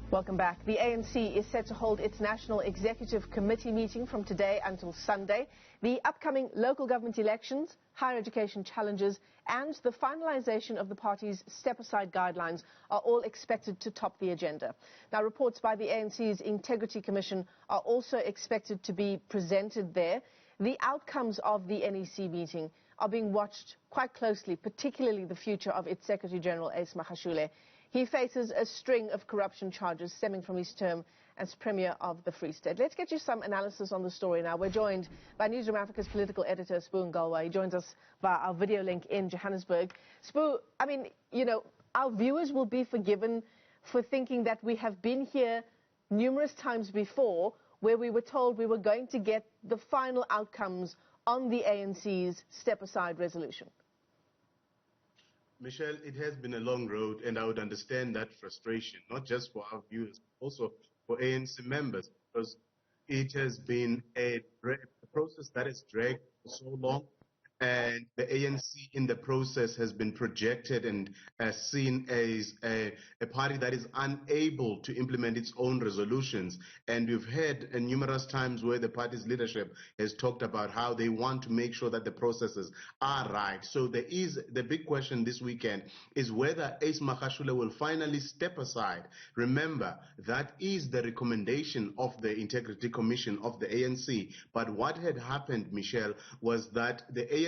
Welcome back. The ANC is set to hold its National Executive Committee meeting from today until Sunday. The upcoming local government elections, higher education challenges, and the finalisation of the party's step-aside guidelines are all expected to top the agenda. Now, reports by the ANC's Integrity Commission are also expected to be presented there. The outcomes of the NEC meeting are being watched quite closely, particularly the future of its Secretary-General, Ace Magashule. He faces a string of corruption charges stemming from his term as Premier of the Free State. Let's get you some analysis on the story now. We're joined by Newzroom Afrika's political editor, Ngalwa. He joins us via our video link in Johannesburg. Spoo, I mean, you know, our viewers will be forgiven for thinking that we have been here numerous times before where we were told we were going to get the final outcomes on the ANC's step-aside resolution. Michelle, it has been a long road, and I would understand that frustration, not just for our viewers, but also for ANC members, because it has been a process that has dragged for so long, and the ANC in the process has been projected and seen as a party that is unable to implement its own resolutions. And we've heard numerous times where the party's leadership has talked about how they want to make sure that the processes are right. So there is the big question this weekend is whether Ace Magashule will finally step aside. Remember, that is the recommendation of the Integrity Commission of the ANC. But what had happened, Michelle, was that the ANC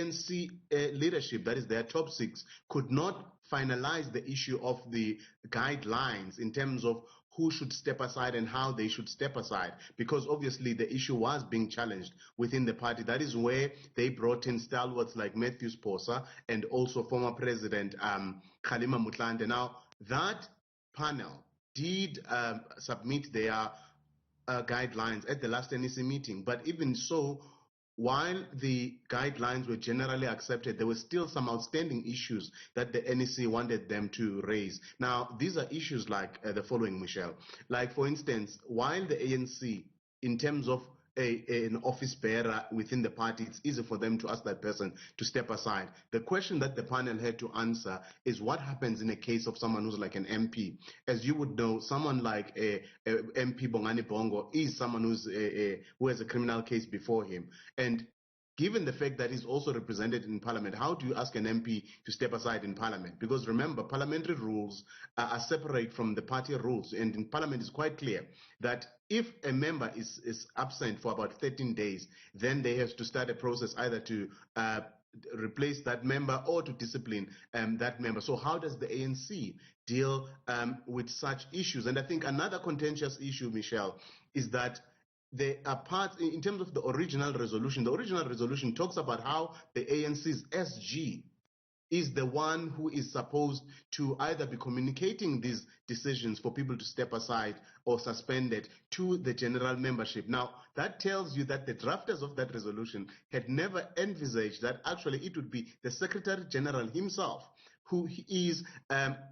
leadership, that is their top six, could not finalize the issue of the guidelines in terms of who should step aside and how they should step aside, because obviously the issue was being challenged within the party. That is where they brought in stalwarts like Matthew Sposa and also former President Kgalema Motlanthe. Now, that panel did submit their guidelines at the last NEC meeting, but even so, while the guidelines were generally accepted, there were still some outstanding issues that the NEC wanted them to raise. Now, these are issues like the following, Michelle. Like, for instance, while the ANC, in terms of an office bearer within the party, it's easy for them to ask that person to step aside. The question that the panel had to answer is what happens in a case of someone who's like an MP. As you would know, someone like a MP Bongani Bongo is someone who has a criminal case before him. And given the fact that he's also represented in Parliament, how do you ask an MP to step aside in Parliament? Because remember, parliamentary rules are separate from the party rules. And in Parliament, it's quite clear that if a member is absent for about 13 days, then they have to start a process either to replace that member or to discipline that member. So how does the ANC deal with such issues? And I think another contentious issue, Michelle, is that there are parts, in terms of the original resolution talks about how the ANC's SG is the one who is supposed to either be communicating these decisions for people to step aside or suspended to the general membership. Now, that tells you that the drafters of that resolution had never envisaged that actually it would be the Secretary General himself who is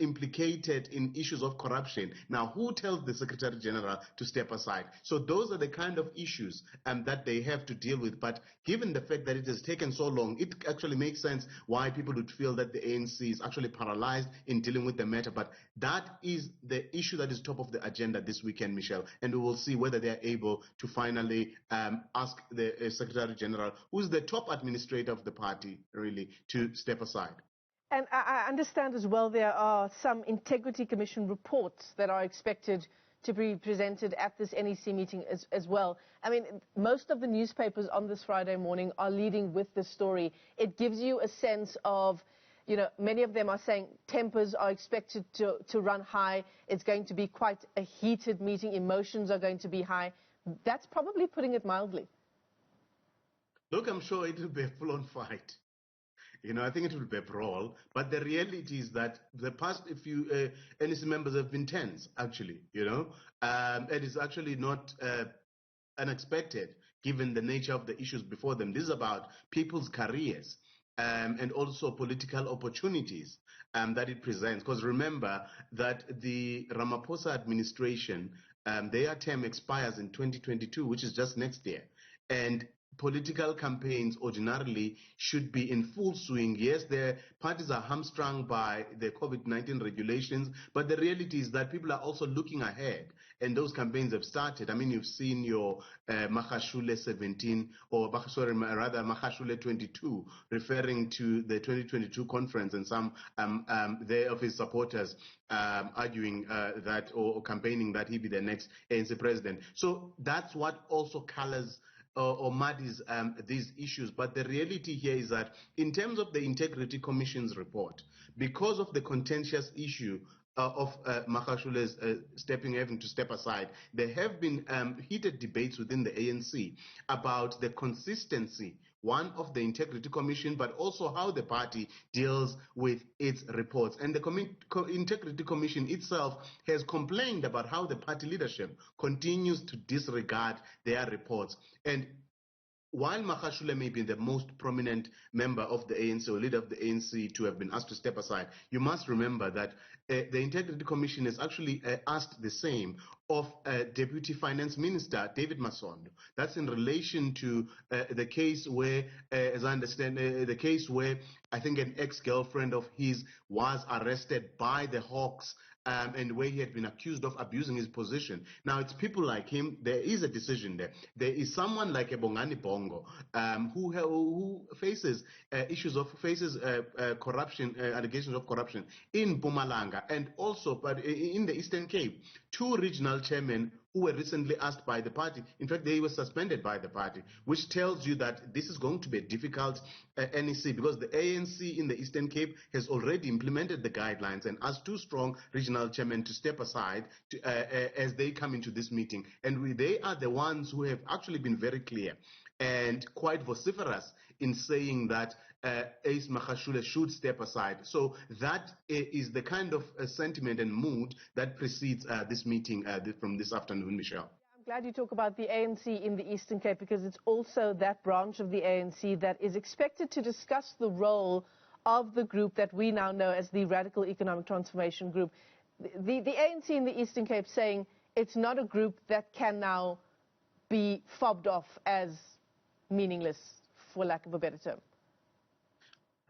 implicated in issues of corruption. Now, who tells the Secretary General to step aside? So those are the kind of issues that they have to deal with. But given the fact that it has taken so long, it actually makes sense why people would feel that the ANC is actually paralyzed in dealing with the matter. But that is the issue that is top of the agenda this weekend, Michelle. And we will see whether they are able to finally ask the Secretary General, who's the top administrator of the party, really, to step aside. And I understand as well there are some Integrity Commission reports that are expected to be presented at this NEC meeting as well. I mean, most of the newspapers on this Friday morning are leading with this story. It gives you a sense of, you know, many of them are saying tempers are expected to run high. It's going to be quite a heated meeting. Emotions are going to be high. That's probably putting it mildly. Look, I'm sure it will be a full-on fight. You know, I think it will be a brawl, but the reality is that the past few NEC members have been tense, actually, you know. It is actually not unexpected, given the nature of the issues before them. This is about people's careers and also political opportunities that it presents. Because remember that the Ramaphosa administration, their term expires in 2022, which is just next year. And political campaigns ordinarily should be in full swing. Yes, the parties are hamstrung by the COVID-19 regulations, but the reality is that people are also looking ahead, and those campaigns have started. I mean, you've seen your Magashule 17, or rather Magashule 22, referring to the 2022 conference, and some of his supporters arguing that or campaigning that he be the next ANC president. So that's what also colors or muddies these issues. But the reality here is that in terms of the Integrity Commission's report, because of the contentious issue of Magashule's having to step aside, there have been heated debates within the ANC about the consistency, one, of the Integrity Commission, but also how the party deals with its reports. And the Integrity Commission itself has complained about how the party leadership continues to disregard their reports. And while Magashule may be the most prominent member of the ANC or leader of the ANC to have been asked to step aside, you must remember that the Integrity Commission has actually asked the same of Deputy Finance Minister David Masondo. That's in relation to the case where, as I understand, the case where I think an ex-girlfriend of his was arrested by the Hawks, and where he had been accused of abusing his position. Now, it's people like him. There is a decision there. There is someone like Ebongani Bongo who faces corruption, allegations of corruption in Mpumalanga, and also, but in the Eastern Cape, two regional chairmen who were recently asked by the party. In fact, they were suspended by the party, which tells you that this is going to be a difficult NEC, because the ANC in the Eastern Cape has already implemented the guidelines and asked two strong regional chairmen to step aside as they come into this meeting. And they are the ones who have actually been very clear and quite vociferous in saying that Ace Magashule should step aside. So that is the kind of sentiment and mood that precedes this meeting from this afternoon, Michelle. I'm glad you talk about the ANC in the Eastern Cape, because it's also that branch of the ANC that is expected to discuss the role of the group that we now know as the Radical Economic Transformation Group. The ANC in the Eastern Cape saying it's not a group that can now be fobbed off as meaningless, for lack of a better term.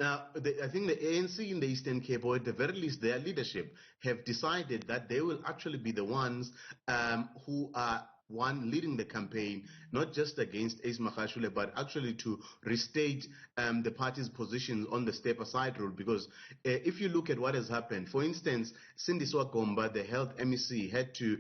Now, I think the ANC in the Eastern Cape, or at the very least their leadership, have decided that they will actually be the ones who are leading the campaign, not just against Ace Magashule, but actually to restate the party's positions on the step aside rule. Because if you look at what has happened, for instance, Sindiswa Gomba, the health MEC,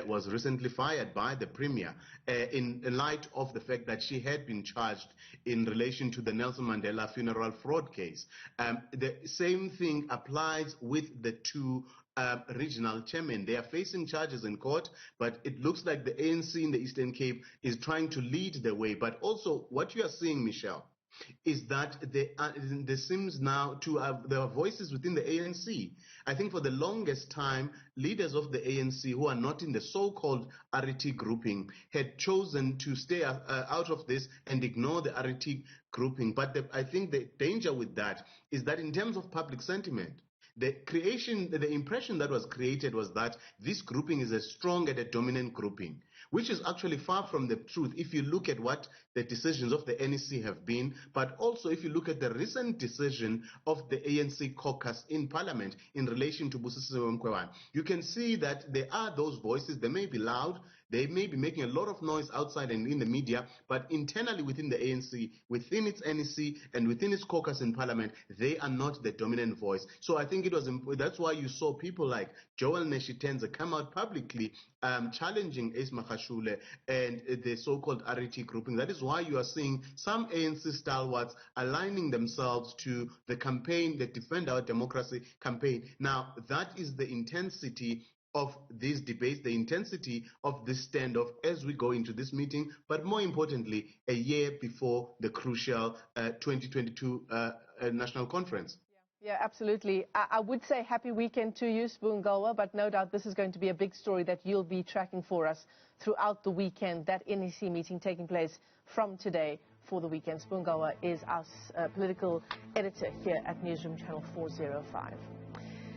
was recently fired by the Premier in light of the fact that she had been charged in relation to the Nelson Mandela funeral fraud case. The same thing applies with the two regional chairmen. They are facing charges in court, but it looks like the ANC in the Eastern Cape is trying to lead the way. But also what you are seeing, Michelle, is that there seems now to have there are voices within the ANC. I think for the longest time, leaders of the ANC who are not in the so-called RET grouping had chosen to stay out of this and ignore the RET grouping. But I think the danger with that is that in terms of public sentiment, the impression that was created was that this grouping is a strong and a dominant grouping, which is actually far from the truth if you look at what the decisions of the NEC have been, but also if you look at the recent decision of the ANC caucus in Parliament in relation to Busisiwe Mkhwebane. You can see that there are those voices. They may be loud, they may be making a lot of noise outside and in the media, but internally within the ANC, within its NEC and within its caucus in Parliament, they are not the dominant voice. So I think it was that's why you saw people like Joel Neshitenza come out publicly challenging Ace Magashule and the so-called RET grouping. That is why you are seeing some ANC stalwarts aligning themselves to the campaign, the Defend Our Democracy campaign. Now, that is the intensity of these debates, the intensity of this standoff as we go into this meeting, but more importantly, a year before the crucial 2022 National Conference. Yeah, absolutely. I would say happy weekend to you, Ngalwa, but no doubt this is going to be a big story that you'll be tracking for us throughout the weekend, that NEC meeting taking place from today for the weekend. Ngalwa is our political editor here at Newzroom Channel 405.